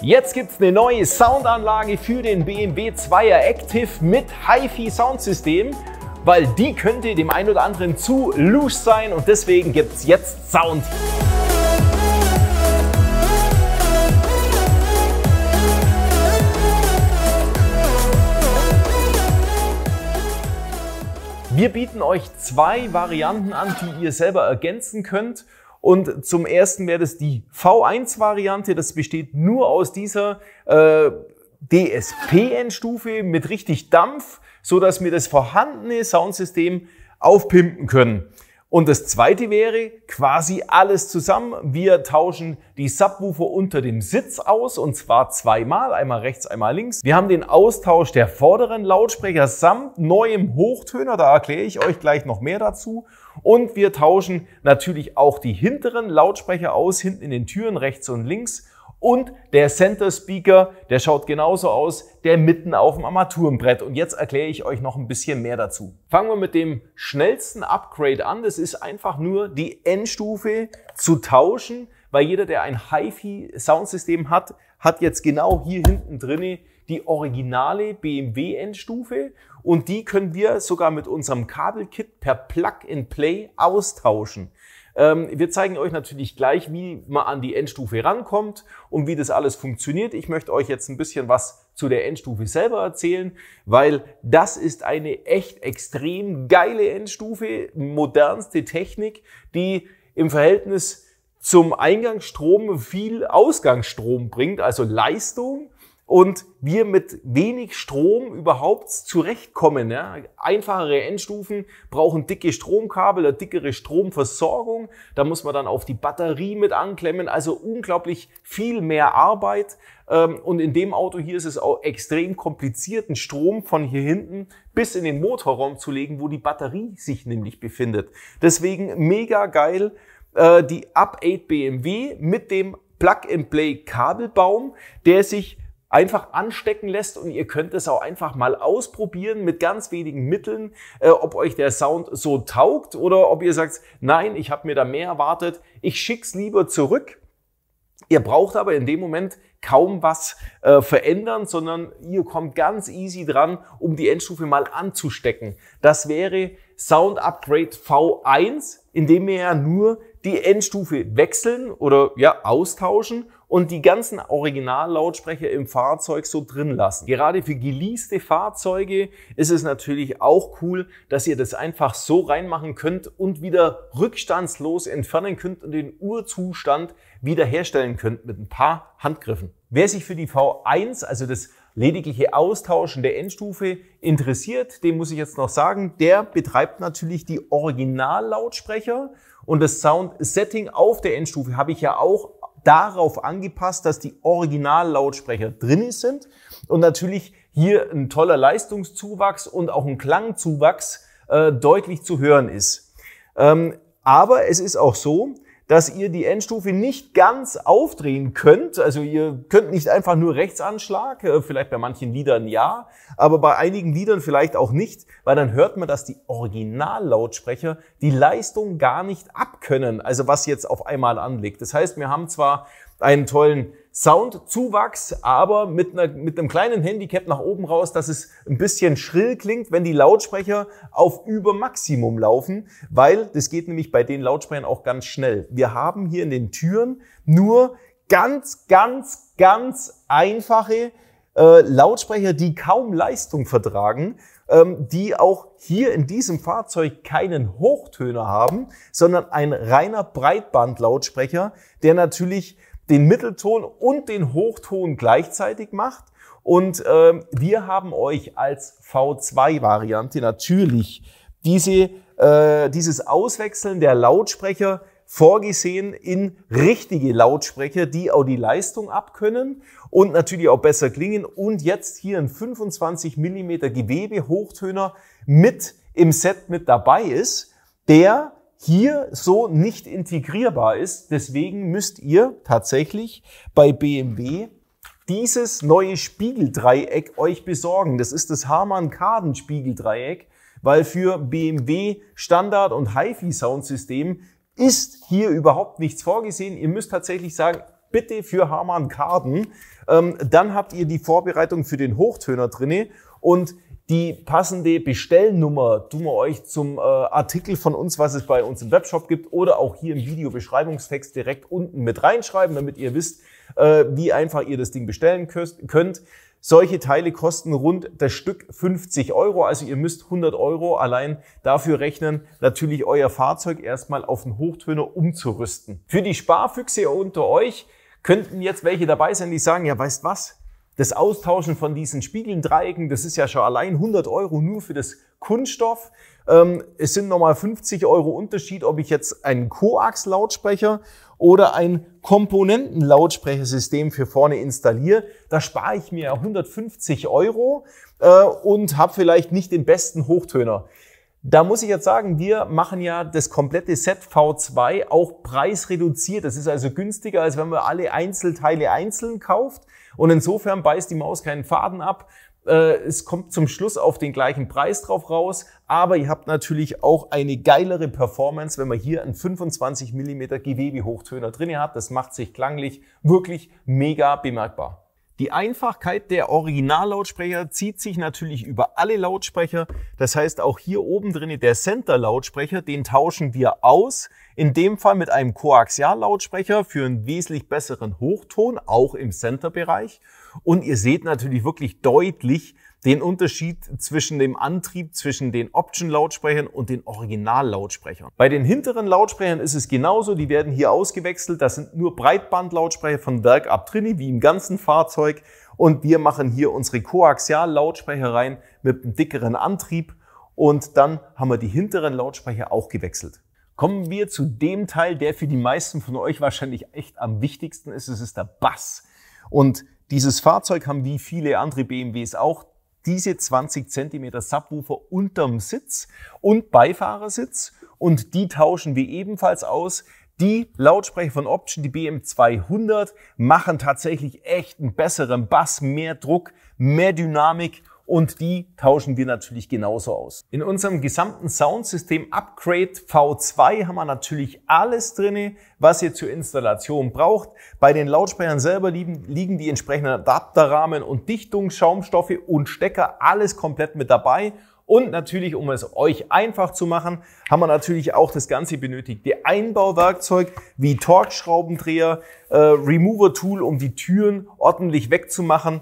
Jetzt gibt es eine neue Soundanlage für den BMW 2er Active mit HiFi Soundsystem, weil die könnte dem einen oder anderen zu loose sein und deswegen gibt es jetzt Sound. Wir bieten euch zwei Varianten an, die ihr selber ergänzen könnt. Und zum ersten wäre das die V1-Variante. Das besteht nur aus dieser DSP-Endstufe mit richtig Dampf, so dass wir das vorhandene Soundsystem aufpimpen können. Und das zweite wäre quasi alles zusammen. Wir tauschen die Subwoofer unter dem Sitz aus und zwar zweimal, einmal rechts, einmal links. Wir haben den Austausch der vorderen Lautsprecher samt neuem Hochtöner, da erkläre ich euch gleich noch mehr dazu. Und wir tauschen natürlich auch die hinteren Lautsprecher aus, hinten in den Türen rechts und links. Und der Center Speaker, der schaut genauso aus, der mitten auf dem Armaturenbrett. Und jetzt erkläre ich euch noch ein bisschen mehr dazu. Fangen wir mit dem schnellsten Upgrade an. Das ist einfach nur die Endstufe zu tauschen, weil jeder, der ein HiFi Soundsystem hat, hat jetzt genau hier hinten drinne die originale BMW Endstufe. Und die können wir sogar mit unserem Kabelkit per Plug-and-Play austauschen. Wir zeigen euch natürlich gleich, wie man an die Endstufe rankommt und wie das alles funktioniert. Ich möchte euch jetzt ein bisschen was zu der Endstufe selber erzählen, weil das ist eine echt extrem geile Endstufe, modernste Technik, die im Verhältnis zum Eingangsstrom viel Ausgangsstrom bringt, also Leistung. Und wir mit wenig Strom überhaupt zurechtkommen. Ja. Einfachere Endstufen brauchen dicke Stromkabel, eine dickere Stromversorgung. Da muss man dann auf die Batterie mit anklemmen. Also unglaublich viel mehr Arbeit. Und in dem Auto hier ist es auch extrem kompliziert, einen Strom von hier hinten bis in den Motorraum zu legen, wo die Batterie sich nämlich befindet. Deswegen mega geil die Up8 BMW mit dem Plug-and-Play-Kabelbaum, der sich einfach anstecken lässt und ihr könnt es auch einfach mal ausprobieren mit ganz wenigen Mitteln, ob euch der Sound so taugt oder ob ihr sagt, nein, ich habe mir da mehr erwartet, ich schick's lieber zurück. Ihr braucht aber in dem Moment kaum was verändern, sondern ihr kommt ganz easy dran, um die Endstufe mal anzustecken. Das wäre Sound Upgrade V1, indem wir ja nur die Endstufe wechseln oder ja austauschen und die ganzen Originallautsprecher im Fahrzeug so drin lassen. Gerade für geleaste Fahrzeuge ist es natürlich auch cool, dass ihr das einfach so reinmachen könnt und wieder rückstandslos entfernen könnt und den Urzustand wiederherstellen könnt mit ein paar Handgriffen. Wer sich für die V1, also das ledigliche Austauschen der Endstufe interessiert, dem muss ich jetzt noch sagen, der betreibt natürlich die Originallautsprecher und das Sound-Setting auf der Endstufe habe ich ja auch darauf angepasst, dass die Originallautsprecher drin sind und natürlich hier ein toller Leistungszuwachs und auch ein Klangzuwachs deutlich zu hören ist. Aber es ist auch so, dass ihr die Endstufe nicht ganz aufdrehen könnt. Also ihr könnt nicht einfach nur Rechtsanschlag, vielleicht bei manchen Liedern ja, aber bei einigen Liedern vielleicht auch nicht, weil dann hört man, dass die Originallautsprecher die Leistung gar nicht abkönnen, also was jetzt auf einmal anliegt. Das heißt, wir haben zwar einen tollen Soundzuwachs, aber mit einem kleinen Handicap nach oben raus, dass es ein bisschen schrill klingt, wenn die Lautsprecher auf Übermaximum laufen, weil das geht nämlich bei den Lautsprechern auch ganz schnell. Wir haben hier in den Türen nur ganz einfache Lautsprecher, die kaum Leistung vertragen, die auch hier in diesem Fahrzeug keinen Hochtöner haben, sondern ein reiner Breitbandlautsprecher, der natürlich den Mittelton und den Hochton gleichzeitig macht. Und wir haben euch als V2-Variante natürlich dieses Auswechseln der Lautsprecher vorgesehen in richtige Lautsprecher, die auch die Leistung abkönnen und natürlich auch besser klingen. Und jetzt hier ein 25 mm Gewebe-Hochtöner mit im Set mit dabei ist, der hier so nicht integrierbar ist. Deswegen müsst ihr tatsächlich bei BMW dieses neue Spiegeldreieck euch besorgen. Das ist das Harman-Kardon-Spiegeldreieck, weil für BMW Standard- und HiFi-Soundsystem ist hier überhaupt nichts vorgesehen. Ihr müsst tatsächlich sagen, bitte für Harman Kardon. Dann habt ihr die Vorbereitung für den Hochtöner drinne und die passende Bestellnummer tun wir euch zum Artikel von uns, was es bei uns im Webshop gibt, oder auch hier im Videobeschreibungstext direkt unten mit reinschreiben, damit ihr wisst, wie einfach ihr das Ding bestellen könnt. Solche Teile kosten rund das Stück 50 €, also ihr müsst 100 € allein dafür rechnen, natürlich euer Fahrzeug erstmal auf den Hochtöner umzurüsten. Für die Sparfüchse unter euch könnten jetzt welche dabei sein, die sagen, ja, weißt was? Das Austauschen von diesen Spiegeln, Dreiecken, das ist ja schon allein 100 € nur für das Kunststoff. Es sind nochmal 50 € Unterschied, ob ich jetzt einen Coax-Lautsprecher oder ein Komponenten-Lautsprechersystem für vorne installiere. Da spare ich mir 150 € und habe vielleicht nicht den besten Hochtöner. Da muss ich jetzt sagen, wir machen ja das komplette Set V2 auch preisreduziert. Das ist also günstiger, als wenn man alle Einzelteile einzeln kauft. Und insofern beißt die Maus keinen Faden ab. Es kommt zum Schluss auf den gleichen Preis drauf raus, aber ihr habt natürlich auch eine geilere Performance, wenn man hier einen 25 mm Gewebe-Hochtöner drin hat. Das macht sich klanglich wirklich mega bemerkbar. Die Einfachkeit der Originallautsprecher zieht sich natürlich über alle Lautsprecher. Das heißt, auch hier oben drin der Center-Lautsprecher, den tauschen wir aus. In dem Fall mit einem Koaxiallautsprecher für einen wesentlich besseren Hochton, auch im Center-Bereich. Und ihr seht natürlich wirklich deutlich den Unterschied zwischen dem Antrieb, zwischen den Option-Lautsprechern und den Original-Lautsprechern. Bei den hinteren Lautsprechern ist es genauso, die werden hier ausgewechselt. Das sind nur Breitbandlautsprecher von Werk ab drin, wie im ganzen Fahrzeug. Und wir machen hier unsere Koaxial-Lautsprecher rein mit einem dickeren Antrieb. Und dann haben wir die hinteren Lautsprecher auch gewechselt. Kommen wir zu dem Teil, der für die meisten von euch wahrscheinlich echt am wichtigsten ist. Es ist der Bass. Und dieses Fahrzeug haben wie viele andere BMWs auch diese 20 cm Subwoofer unterm Sitz und Beifahrersitz. Und die tauschen wir ebenfalls aus. Die Lautsprecher von Option, die BM200, machen tatsächlich echt einen besseren Bass, mehr Druck, mehr Dynamik. Und die tauschen wir natürlich genauso aus. In unserem gesamten Soundsystem Upgrade V2 haben wir natürlich alles drinne, was ihr zur Installation braucht. Bei den Lautsprechern selber liegen die entsprechenden Adapterrahmen und Dichtung, Schaumstoffe und Stecker, alles komplett mit dabei. Und natürlich, um es euch einfach zu machen, haben wir natürlich auch das ganze benötigte Einbauwerkzeug wie Torx-Schraubendreher, Remover-Tool, um die Türen ordentlich wegzumachen,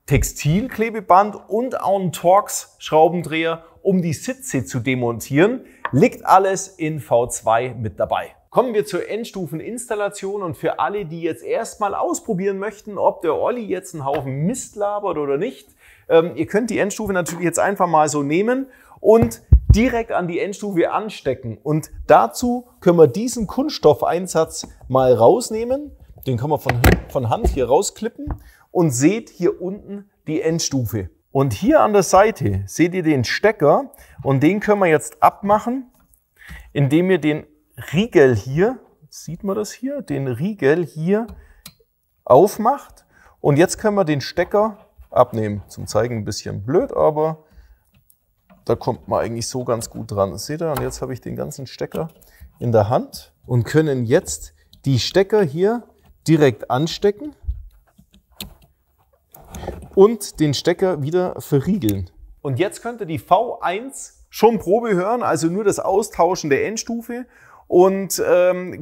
Textilklebeband und auch ein Torx-Schraubendreher, um die Sitze zu demontieren. Liegt alles in V2 mit dabei. Kommen wir zur Endstufeninstallation und für alle, die jetzt erstmal ausprobieren möchten, ob der Olli jetzt einen Haufen Mist labert oder nicht, ihr könnt die Endstufe natürlich jetzt einfach mal so nehmen und direkt an die Endstufe anstecken. Und dazu können wir diesen Kunststoffeinsatz mal rausnehmen. Den kann man von Hand hier rausklippen. Und seht hier unten die Endstufe. Und hier an der Seite seht ihr den Stecker und den können wir jetzt abmachen, indem ihr den Riegel hier, sieht man das hier, den Riegel hier aufmacht. Und jetzt können wir den Stecker abnehmen. Zum Zeigen ein bisschen blöd, aber da kommt man eigentlich so ganz gut dran. Das seht ihr? Und jetzt habe ich den ganzen Stecker in der Hand und können jetzt die Stecker hier direkt anstecken und den Stecker wieder verriegeln. Und jetzt könnt ihr die V1 schon Probe hören, also nur das Austauschen der Endstufe und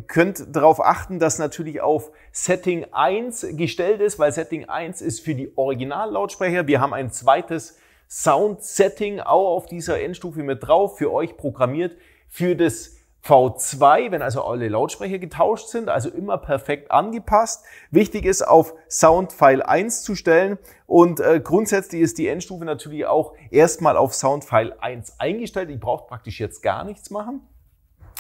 könnt darauf achten, dass natürlich auf Setting 1 gestellt ist, weil Setting 1 ist für die Originallautsprecher. Wir haben ein zweites Sound-Setting auch auf dieser Endstufe mit drauf, für euch programmiert, für das V2, wenn also alle Lautsprecher getauscht sind, also immer perfekt angepasst. Wichtig ist, auf Soundfile 1 zu stellen und grundsätzlich ist die Endstufe natürlich auch erstmal auf Soundfile 1 eingestellt. Ihr braucht praktisch jetzt gar nichts machen.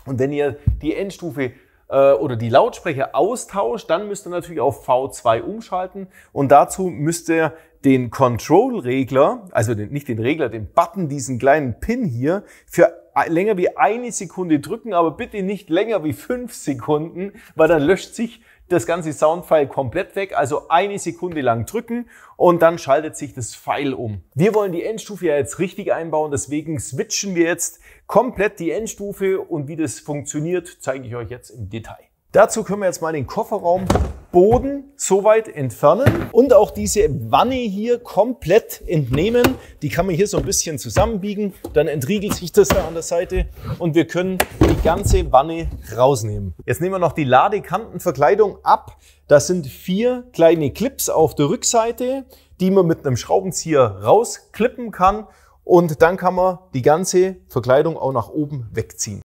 Und wenn ihr die Endstufe oder die Lautsprecher austauscht, dann müsst ihr natürlich auf V2 umschalten und dazu müsst ihr den Control-Regler, also nicht den Regler, den Button, diesen kleinen Pin hier, für länger wie 1 Sekunde drücken, aber bitte nicht länger wie 5 Sekunden, weil dann löscht sich das ganze Soundfile komplett weg. Also 1 Sekunde lang drücken und dann schaltet sich das File um. Wir wollen die Endstufe ja jetzt richtig einbauen, deswegen switchen wir jetzt komplett die Endstufe und wie das funktioniert, zeige ich euch jetzt im Detail. Dazu können wir jetzt mal den Kofferraumboden soweit entfernen und auch diese Wanne hier komplett entnehmen. Die kann man hier so ein bisschen zusammenbiegen, dann entriegelt sich das da an der Seite und wir können die ganze Wanne rausnehmen. Jetzt nehmen wir noch die Ladekantenverkleidung ab. Das sind 4 kleine Clips auf der Rückseite, die man mit einem Schraubenzieher rausklippen kann und dann kann man die ganze Verkleidung auch nach oben wegziehen.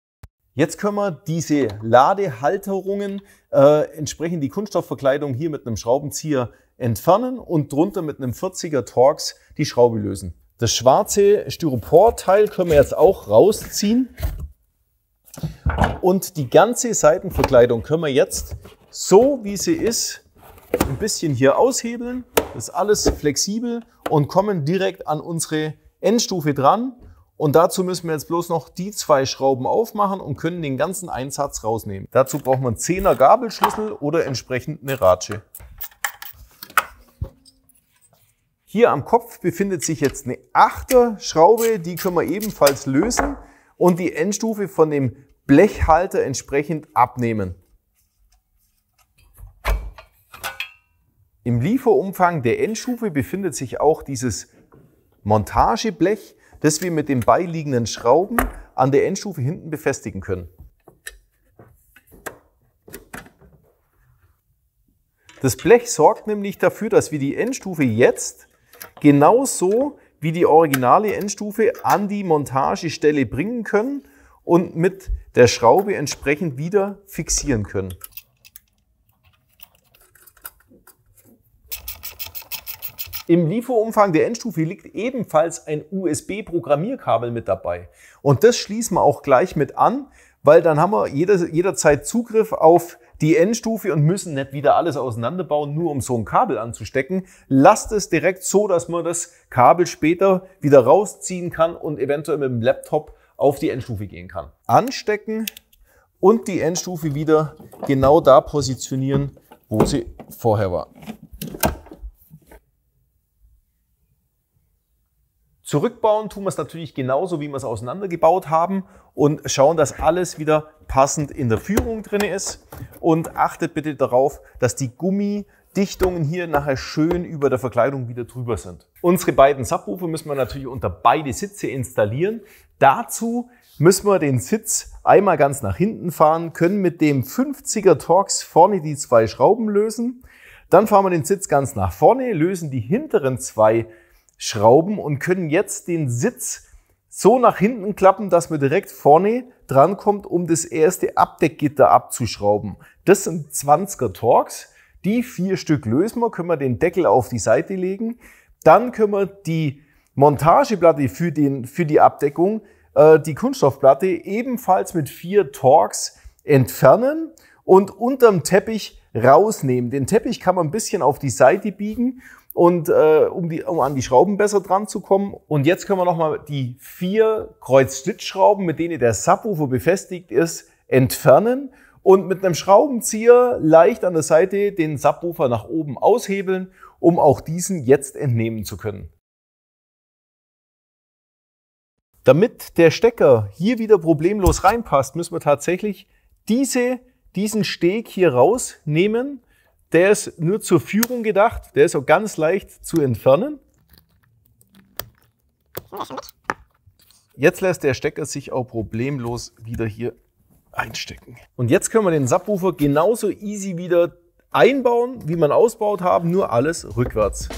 Jetzt können wir diese Ladehalterungen entsprechend die Kunststoffverkleidung hier mit einem Schraubenzieher entfernen und drunter mit einem 40er Torx die Schraube lösen. Das schwarze Styroporteil können wir jetzt auch rausziehen und die ganze Seitenverkleidung können wir jetzt so wie sie ist ein bisschen hier aushebeln. Das ist alles flexibel und kommen direkt an unsere Endstufe dran. Und dazu müssen wir jetzt bloß noch die 2 Schrauben aufmachen und können den ganzen Einsatz rausnehmen. Dazu braucht man einen 10er Gabelschlüssel oder entsprechend eine Ratsche. Hier am Kopf befindet sich jetzt eine 8er Schraube, die können wir ebenfalls lösen und die Endstufe von dem Blechhalter entsprechend abnehmen. Im Lieferumfang der Endstufe befindet sich auch dieses Montageblech, das wir mit den beiliegenden Schrauben an der Endstufe hinten befestigen können. Das Blech sorgt nämlich dafür, dass wir die Endstufe jetzt genauso wie die originale Endstufe an die Montagestelle bringen können und mit der Schraube entsprechend wieder fixieren können. Im Lieferumfang der Endstufe liegt ebenfalls ein USB-Programmierkabel mit dabei. Und das schließen wir auch gleich mit an, weil dann haben wir jederzeit Zugriff auf die Endstufe und müssen nicht wieder alles auseinanderbauen, nur um so ein Kabel anzustecken. Lasst es direkt so, dass man das Kabel später wieder rausziehen kann und eventuell mit dem Laptop auf die Endstufe gehen kann. Anstecken und die Endstufe wieder genau da positionieren, wo sie vorher war. Zurückbauen tun wir es natürlich genauso, wie wir es auseinandergebaut haben und schauen, dass alles wieder passend in der Führung drin ist. Und achtet bitte darauf, dass die Gummidichtungen hier nachher schön über der Verkleidung wieder drüber sind. Unsere beiden Subwoofer müssen wir natürlich unter beide Sitze installieren. Dazu müssen wir den Sitz einmal ganz nach hinten fahren, können mit dem 50er Torx vorne die 2 Schrauben lösen. Dann fahren wir den Sitz ganz nach vorne, lösen die hinteren 2 Schrauben und können jetzt den Sitz so nach hinten klappen, dass man direkt vorne dran kommt, um das erste Abdeckgitter abzuschrauben. Das sind 20er Torx. Die 4 Stück lösen wir, können wir den Deckel auf die Seite legen. Dann können wir die Montageplatte für die Abdeckung, die Kunststoffplatte, ebenfalls mit 4 Torx entfernen und unterm Teppich rausnehmen. Den Teppich kann man ein bisschen auf die Seite biegen und um an die Schrauben besser dran zu kommen. Und jetzt können wir nochmal die 4 Kreuzschlitzschrauben, mit denen der Subwoofer befestigt ist, entfernen und mit einem Schraubenzieher leicht an der Seite den Subwoofer nach oben aushebeln, um auch diesen jetzt entnehmen zu können. Damit der Stecker hier wieder problemlos reinpasst, müssen wir tatsächlich diesen Steg hier rausnehmen. Der ist nur zur Führung gedacht, der ist auch ganz leicht zu entfernen. Jetzt lässt der Stecker sich auch problemlos wieder hier einstecken. Und jetzt können wir den Subwoofer genauso easy wieder einbauen, wie wir ihn ausgebaut haben, nur alles rückwärts.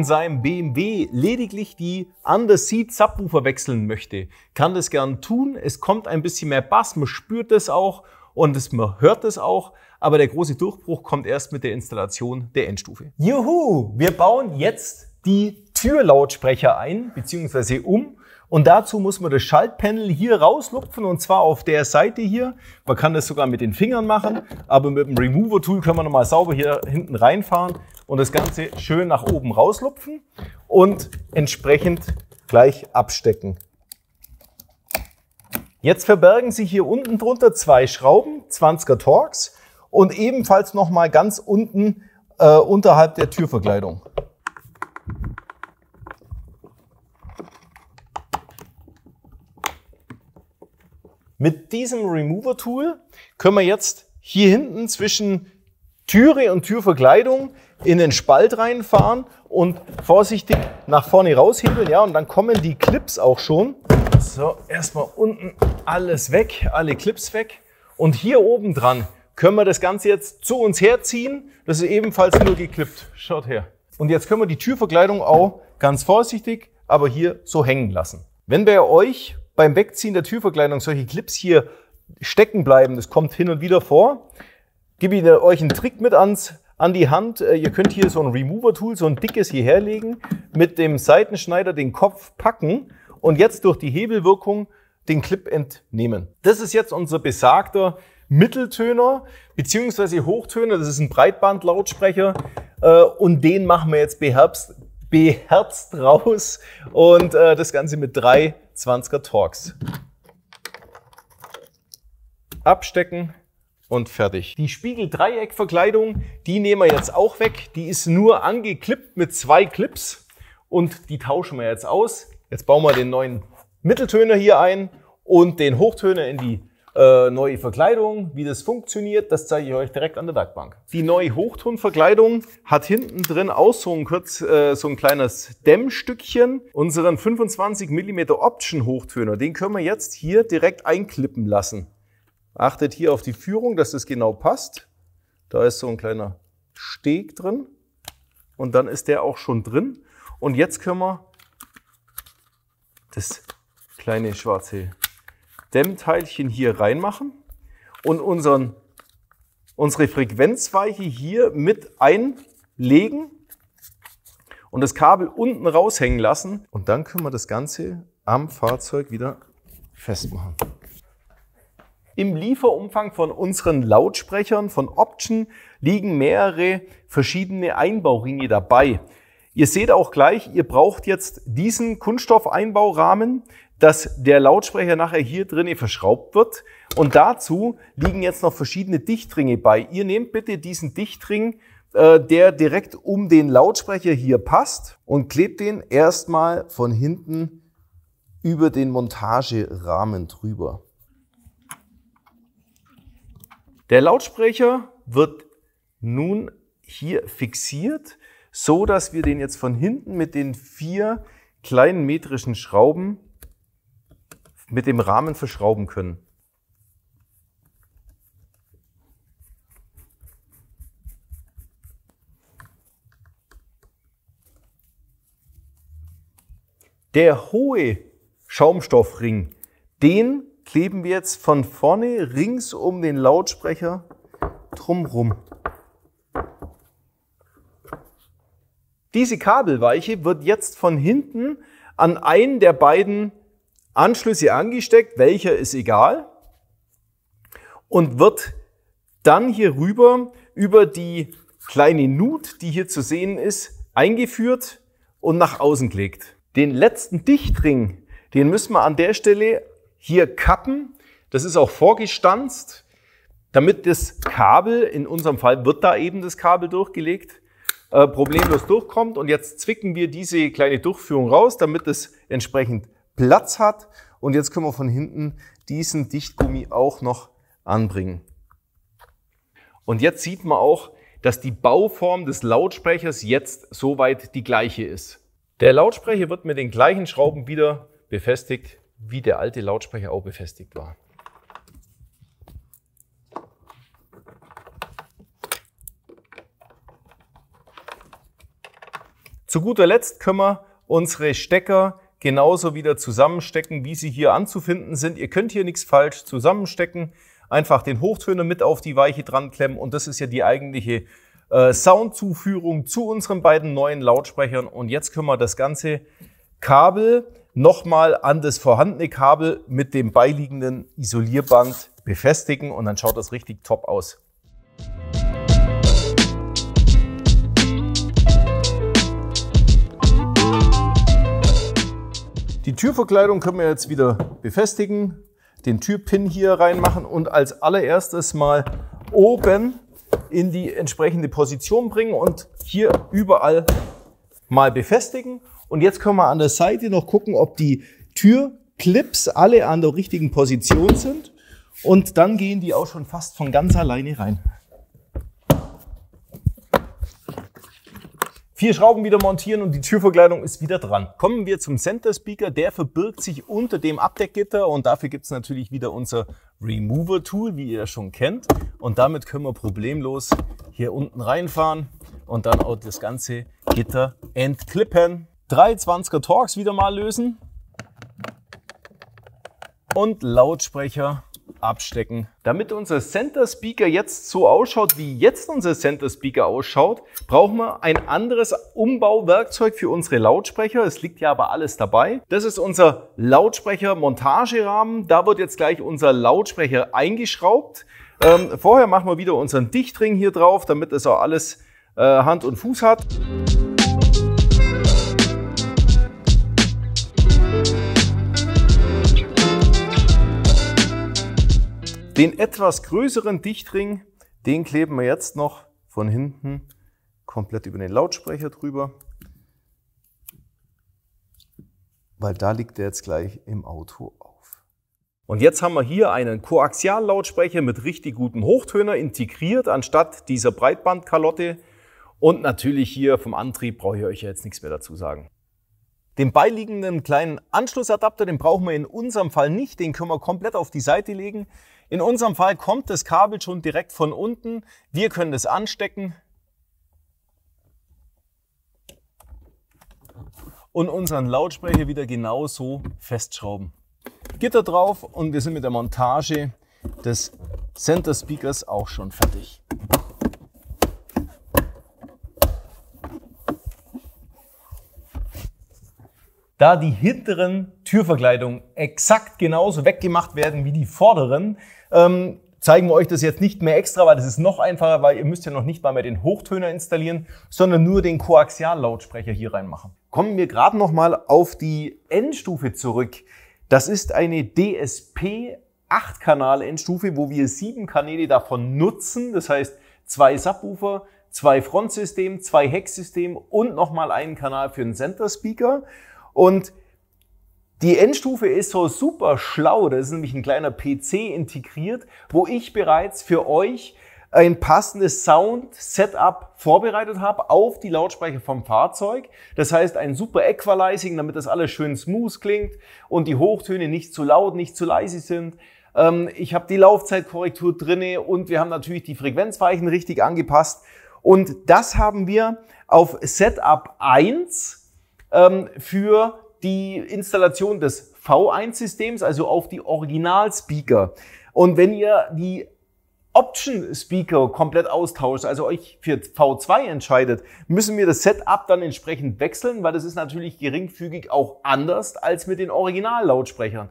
in seinem BMW lediglich die Under-Seat-Subwoofer wechseln möchte, kann das gern tun. Es kommt ein bisschen mehr Bass, man spürt das auch und man hört das auch. Aber der große Durchbruch kommt erst mit der Installation der Endstufe. Juhu! Wir bauen jetzt die Türlautsprecher ein bzw. um. Und dazu muss man das Schaltpanel hier rauslupfen und zwar auf der Seite hier. Man kann das sogar mit den Fingern machen, aber mit dem Remover-Tool können wir nochmal sauber hier hinten reinfahren und das Ganze schön nach oben rauslupfen und entsprechend gleich abstecken. Jetzt verbergen sich hier unten drunter 2 Schrauben, 20er Torx und ebenfalls nochmal ganz unten unterhalb der Türverkleidung. Mit diesem Remover-Tool können wir jetzt hier hinten zwischen Türe und Türverkleidung in den Spalt reinfahren und vorsichtig nach vorne raushebeln. Ja, und dann kommen die Clips auch schon. So, erstmal unten alles weg, alle Clips weg. Und hier oben dran können wir das Ganze jetzt zu uns herziehen. Das ist ebenfalls nur geklippt. Schaut her. Und jetzt können wir die Türverkleidung auch ganz vorsichtig, aber hier so hängen lassen. Wenn bei euch beim Wegziehen der Türverkleidung solche Clips hier stecken bleiben, das kommt hin und wieder vor, gebe ich euch einen Trick mit an die Hand. Ihr könnt hier so ein Remover-Tool, so ein dickes hierher legen, mit dem Seitenschneider den Kopf packen und jetzt durch die Hebelwirkung den Clip entnehmen. Das ist jetzt unser besagter Mitteltöner bzw. Hochtöner. Das ist ein Breitbandlautsprecher und den machen wir jetzt beherzt raus und das Ganze mit 3 20er Torx. Abstecken und fertig. Die Spiegeldreieckverkleidung, die nehmen wir jetzt auch weg. Die ist nur angeklippt mit 2 Clips und die tauschen wir jetzt aus. Jetzt bauen wir den neuen Mitteltöner hier ein und den Hochtöner in die neue Verkleidung. Wie das funktioniert, das zeige ich euch direkt an der Werkbank. Die neue Hochtonverkleidung hat hinten drin auch so ein kleines Dämmstückchen. Unseren 25 mm Option Hochtöner, den können wir jetzt hier direkt einklippen lassen. Achtet hier auf die Führung, dass das genau passt. Da ist so ein kleiner Steg drin und dann ist der auch schon drin. Und jetzt können wir das kleine schwarze Dämmteilchen hier reinmachen und unsere Frequenzweiche hier mit einlegen und das Kabel unten raushängen lassen. Und dann können wir das Ganze am Fahrzeug wieder festmachen. Im Lieferumfang von unseren Lautsprechern von Option liegen mehrere verschiedene Einbauringe dabei. Ihr seht auch gleich, ihr braucht jetzt diesen Kunststoffeinbaurahmen, dass der Lautsprecher nachher hier drinnen verschraubt wird. Und dazu liegen jetzt noch verschiedene Dichtringe bei. Ihr nehmt bitte diesen Dichtring, der direkt um den Lautsprecher hier passt und klebt den erstmal von hinten über den Montagerahmen drüber. Der Lautsprecher wird nun hier fixiert, so dass wir den jetzt von hinten mit den 4 kleinen metrischen Schrauben mit dem Rahmen verschrauben können. Der hohe Schaumstoffring, den kleben wir jetzt von vorne rings um den Lautsprecher drumherum. Diese Kabelweiche wird jetzt von hinten an einen der beiden Anschlüsse angesteckt, welcher ist egal, und wird dann hier rüber über die kleine Nut, die hier zu sehen ist, eingeführt und nach außen gelegt. Den letzten Dichtring, den müssen wir an der Stelle hier kappen. Das ist auch vorgestanzt, damit das Kabel, in unserem Fall wird da eben das Kabel durchgelegt, problemlos durchkommt. Und jetzt zwicken wir diese kleine Durchführung raus, damit es entsprechend Platz hat. Und jetzt können wir von hinten diesen Dichtgummi auch noch anbringen. Und jetzt sieht man auch, dass die Bauform des Lautsprechers jetzt soweit die gleiche ist. Der Lautsprecher wird mit den gleichen Schrauben wieder befestigt, wie der alte Lautsprecher auch befestigt war. Zu guter Letzt können wir unsere Stecker genauso wieder zusammenstecken, wie sie hier anzufinden sind. Ihr könnt hier nichts falsch zusammenstecken. Einfach den Hochtöner mit auf die Weiche dran klemmen und das ist ja die eigentliche Soundzuführung zu unseren beiden neuen Lautsprechern. Und jetzt können wir das ganze Kabel nochmal an das vorhandene Kabel mit dem beiliegenden Isolierband befestigen und dann schaut das richtig top aus. Die Türverkleidung können wir jetzt wieder befestigen, den Türpin hier reinmachen und als allererstes mal oben in die entsprechende Position bringen und hier überall mal befestigen. Und jetzt können wir an der Seite noch gucken, ob die Türclips alle an der richtigen Position sind. Und dann gehen die auch schon fast von ganz alleine rein. 4 Schrauben wieder montieren und die Türverkleidung ist wieder dran. Kommen wir zum Center Speaker. Der verbirgt sich unter dem Abdeckgitter und dafür gibt es natürlich wieder unser Remover Tool, wie ihr schon kennt. Und damit können wir problemlos hier unten reinfahren und dann auch das ganze Gitter entklippen. 3 20er Torx wieder mal lösen und Lautsprecher abstecken. Damit unser Center Speaker jetzt so ausschaut, wie jetzt unser Center Speaker ausschaut, brauchen wir ein anderes Umbauwerkzeug für unsere Lautsprecher. Es liegt ja aber alles dabei. Das ist unser Lautsprecher-Montagerahmen. Da wird jetzt gleich unser Lautsprecher eingeschraubt. Vorher machen wir wieder unseren Dichtring hier drauf, damit es auch alles Hand und Fuß hat. Den etwas größeren Dichtring, den kleben wir jetzt noch von hinten komplett über den Lautsprecher drüber, weil da liegt er jetzt gleich im Auto auf. Und jetzt haben wir hier einen Koaxiallautsprecher mit richtig gutem Hochtöner integriert, anstatt dieser Breitbandkalotte. Und natürlich hier vom Antrieb brauche ich euch jetzt nichts mehr dazu sagen. Den beiliegenden kleinen Anschlussadapter, den brauchen wir in unserem Fall nicht, den können wir komplett auf die Seite legen. In unserem Fall kommt das Kabel schon direkt von unten. Wir können das anstecken und unseren Lautsprecher wieder genauso festschrauben. Gitter drauf und wir sind mit der Montage des Center Speakers auch schon fertig. Da die hinteren Türverkleidungen exakt genauso weggemacht werden wie die vorderen, zeigen wir euch das jetzt nicht mehr extra, weil das ist noch einfacher, weil ihr müsst ja noch nicht mal mehr den Hochtöner installieren, sondern nur den Koaxiallautsprecher hier reinmachen. Kommen wir gerade noch mal auf die Endstufe zurück. Das ist eine DSP 8-Kanal Endstufe, wo wir 7 Kanäle davon nutzen. Das heißt 2 Subwoofer, 2 Frontsystem, 2 Hecksystem und nochmal einen Kanal für den Center Speaker. Und die Endstufe ist so super schlau, da ist nämlich ein kleiner PC integriert, wo ich bereits für euch ein passendes Sound-Setup vorbereitet habe auf die Lautsprecher vom Fahrzeug. Das heißt ein super Equalizing, damit das alles schön smooth klingt und die Hochtöne nicht zu laut, nicht zu leise sind. Ich habe die Laufzeitkorrektur drinne und wir haben natürlich die Frequenzweichen richtig angepasst. Und das haben wir auf Setup 1 für die Installation des V1-Systems, also auf die Original-Speaker. Und wenn ihr die Option-Speaker komplett austauscht, also euch für V2 entscheidet, müssen wir das Setup dann entsprechend wechseln, weil das ist natürlich geringfügig auch anders als mit den Original-Lautsprechern,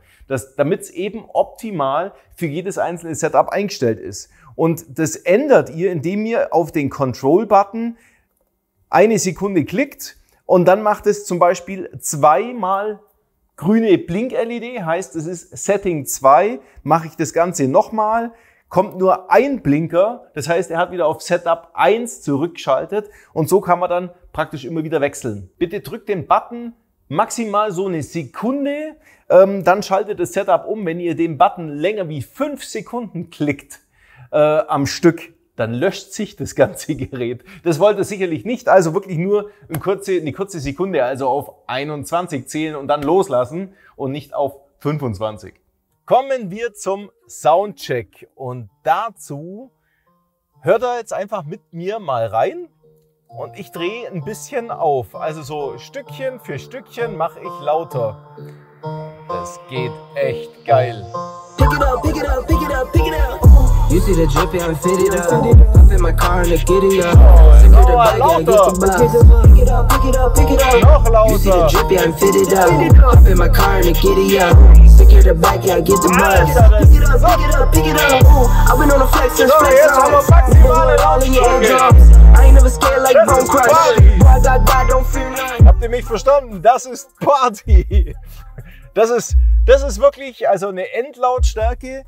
damit es eben optimal für jedes einzelne Setup eingestellt ist. Und das ändert ihr, indem ihr auf den Control-Button 1 Sekunde klickt. Und dann macht es zum Beispiel 2-mal grüne Blink-LED, heißt es ist Setting 2, mache ich das Ganze nochmal, kommt nur ein Blinker, das heißt er hat wieder auf Setup 1 zurückgeschaltet und so kann man dann praktisch immer wieder wechseln. Bitte drückt den Button maximal so eine Sekunde, dann schaltet das Setup um. Wenn ihr den Button länger wie 5 Sekunden klickt am Stück, dann löscht sich das ganze Gerät. Das wollt ihr sicherlich nicht, also wirklich nur eine kurze Sekunde, also auf 21 zählen und dann loslassen und nicht auf 25. Kommen wir zum Soundcheck und dazu hört ihr jetzt einfach mit mir mal rein und ich drehe ein bisschen auf. Also so Stückchen für Stückchen mache ich lauter. Das geht echt geil. Pick it up, pick it up, pick it up, pick it up. You see the drippy, I'm fitted up. Hop in my car and I get it up. Secure the bag, I get the bus. Pick it up, pick it up, pick it up. Noch You see the lauter. drippy, I'm fitted up. Hop in my car and I get it up. Secure the bag, I get the bus. Pick it up, pick it up, pick it up. I've been on a flex since So, flex jetzt haben wir on. maximale All in your Lautstärke. eardrums. I ain't never scared like Das Bone ist Crush. Party. Boy, I don't fear none. Habt ihr mich verstanden? Das ist Party. Das ist wirklich also eine Endlautstärke.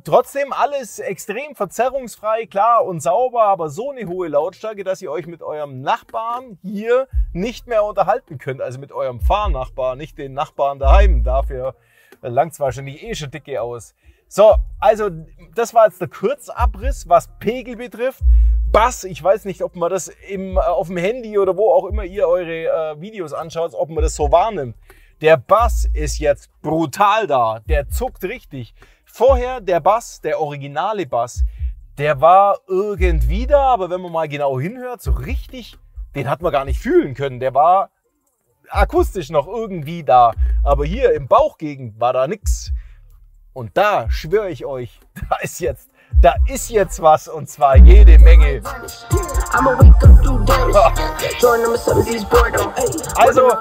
Trotzdem alles extrem verzerrungsfrei, klar und sauber, aber so eine hohe Lautstärke, dass ihr euch mit eurem Nachbarn hier nicht mehr unterhalten könnt. Also mit eurem Fahrnachbarn, nicht den Nachbarn daheim. Dafür langt es wahrscheinlich eh schon dicke aus. So, also das war jetzt der Kurzabriss, was Pegel betrifft. Bass, ich weiß nicht, ob man das auf dem Handy oder wo auch immer ihr eure Videos anschaut, ob man das so wahrnimmt. Der Bass ist jetzt brutal da, der zuckt richtig. Vorher der Bass, der originale Bass, der war irgendwie da, aber wenn man mal genau hinhört, so richtig, den hat man gar nicht fühlen können. Der war akustisch noch irgendwie da, aber hier im Bauchgegend war da nix. Und da schwöre ich euch, da ist jetzt was, und zwar jede Menge. I'ma wake up through Dennis. Join number 7, he's boredom. Also,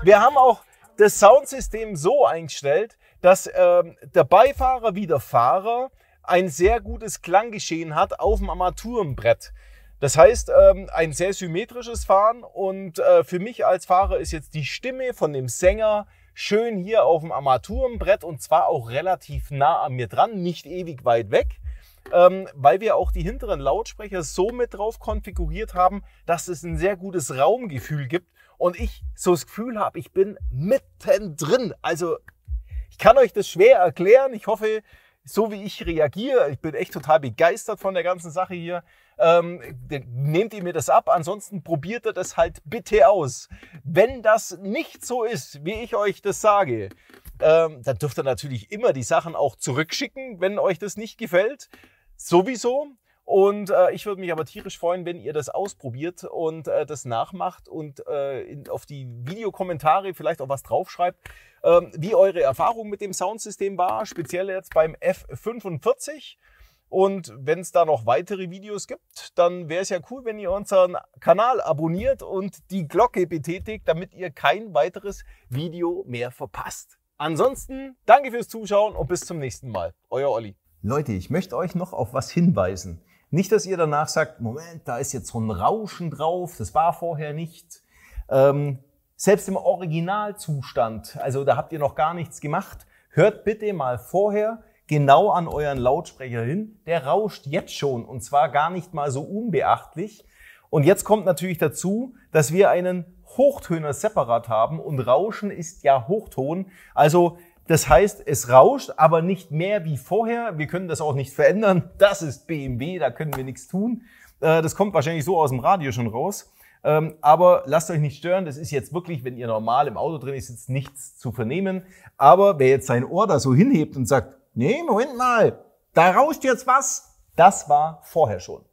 wir haben auch das Soundsystem so eingestellt, dass der Beifahrer wie der Fahrer ein sehr gutes Klanggeschehen hat auf dem Armaturenbrett. Das heißt, ein sehr symmetrisches Fahren, und für mich als Fahrer ist jetzt die Stimme von dem Sänger schön hier auf dem Armaturenbrett, und zwar auch relativ nah an mir dran, nicht ewig weit weg, weil wir auch die hinteren Lautsprecher so mit drauf konfiguriert haben, dass es ein sehr gutes Raumgefühl gibt und ich so das Gefühl habe, ich bin mittendrin. Also ich kann euch das schwer erklären. Ich hoffe, so wie ich reagiere, ich bin echt total begeistert von der ganzen Sache hier. Nehmt ihr mir das ab, ansonsten probiert ihr das halt bitte aus. Wenn das nicht so ist, wie ich euch das sage, dann dürft ihr natürlich immer die Sachen auch zurückschicken, wenn euch das nicht gefällt. Sowieso. Und ich würde mich aber tierisch freuen, wenn ihr das ausprobiert und das nachmacht und auf die Videokommentare vielleicht auch was draufschreibt, wie eure Erfahrung mit dem Soundsystem war, speziell jetzt beim F45. Und wenn es da noch weitere Videos gibt, dann wäre es ja cool, wenn ihr unseren Kanal abonniert und die Glocke betätigt, damit ihr kein weiteres Video mehr verpasst. Ansonsten danke fürs Zuschauen und bis zum nächsten Mal. Euer Olli. Leute, ich möchte euch noch auf was hinweisen. Nicht, dass ihr danach sagt, Moment, da ist jetzt so ein Rauschen drauf, das war vorher nicht. Selbst im Originalzustand, also da habt ihr noch gar nichts gemacht, hört bitte mal vorher genau an euren Lautsprecher hin. Der rauscht jetzt schon, und zwar gar nicht mal so unbeachtlich. Und jetzt kommt natürlich dazu, dass wir einen Hochtöner separat haben, und Rauschen ist ja Hochton. Also das heißt, es rauscht, aber nicht mehr wie vorher. Wir können das auch nicht verändern. Das ist BMW, da können wir nichts tun. Das kommt wahrscheinlich so aus dem Radio schon raus. Aber lasst euch nicht stören. Das ist jetzt wirklich, wenn ihr normal im Auto drin sitzt, nichts zu vernehmen. Aber wer jetzt sein Ohr da so hinhebt und sagt, nee, Moment mal, da rauscht jetzt was, das war vorher schon.